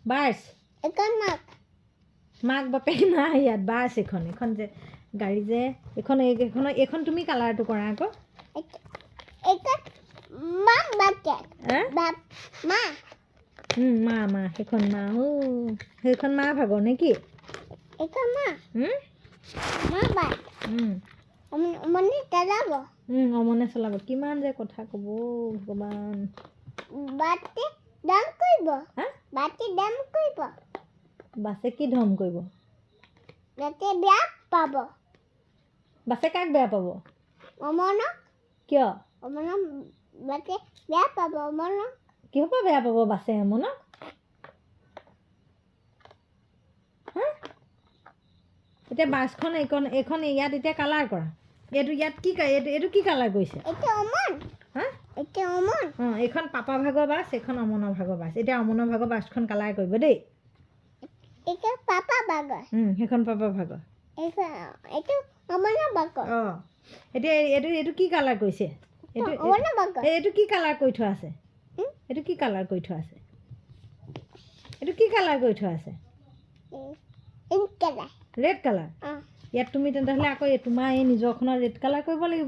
bus এখন মাক মাক বাপেক নাই ইয়াত বাছ এইখন যে গাড়ী যে এইখন তুমি কালাৰটো কৰা আকৌ এখন মাক বাকে বাপ মা মা সেইখন সেইখন মা ভাগৰ নে কি এখন মা বাই অমনি চলাব অমনে চলাব কিমান যে কথা ক'ব ভগৱান বাটে দাম কৰিব হা বাটে দাম কৰিব বাছে কি ধম কৰিব বাটে বেয়া পাব বাছে কাক বেয়া পাব অমনক কিয় অমনক বাটে বেয়া পাব অমনক কিহৰ পৰা বেয়া পাব বাছে এমনক এতিয়া বাছখন এইখন ইয়াত এতিয়া কালাৰ কৰা ইয়াত কি এইটো কি কালাৰ কৰিছে এইটো অমন হা এইটো অমন এইখন পাপা ভাগৰ বাছ এইখন অমনৰ ভাগৰ বাছ এতিয়া অমনৰ ভাগৰ বাছখন কালাৰ কৰিব দেই এইটো পাপা বাগৰ সেইখন পাপা ভাগৰ এইটো অমনৰ বাগৰ এতিয়া এইটো কি কালাৰ কৰিছে অমনৰ বাগৰ এইটো কি কালাৰ কৰি থোৱা আছে এইটো কি কালাৰ কৰি থোৱা আছে এইটো কি কালাৰ কৰি থোৱা আছে ৰেড কালাৰ ইয়াত তুমি তেতিয়াহ'লে আকৌ তোমাৰ এই নিজৰখনত ৰেড কালাৰ কৰিব লাগিব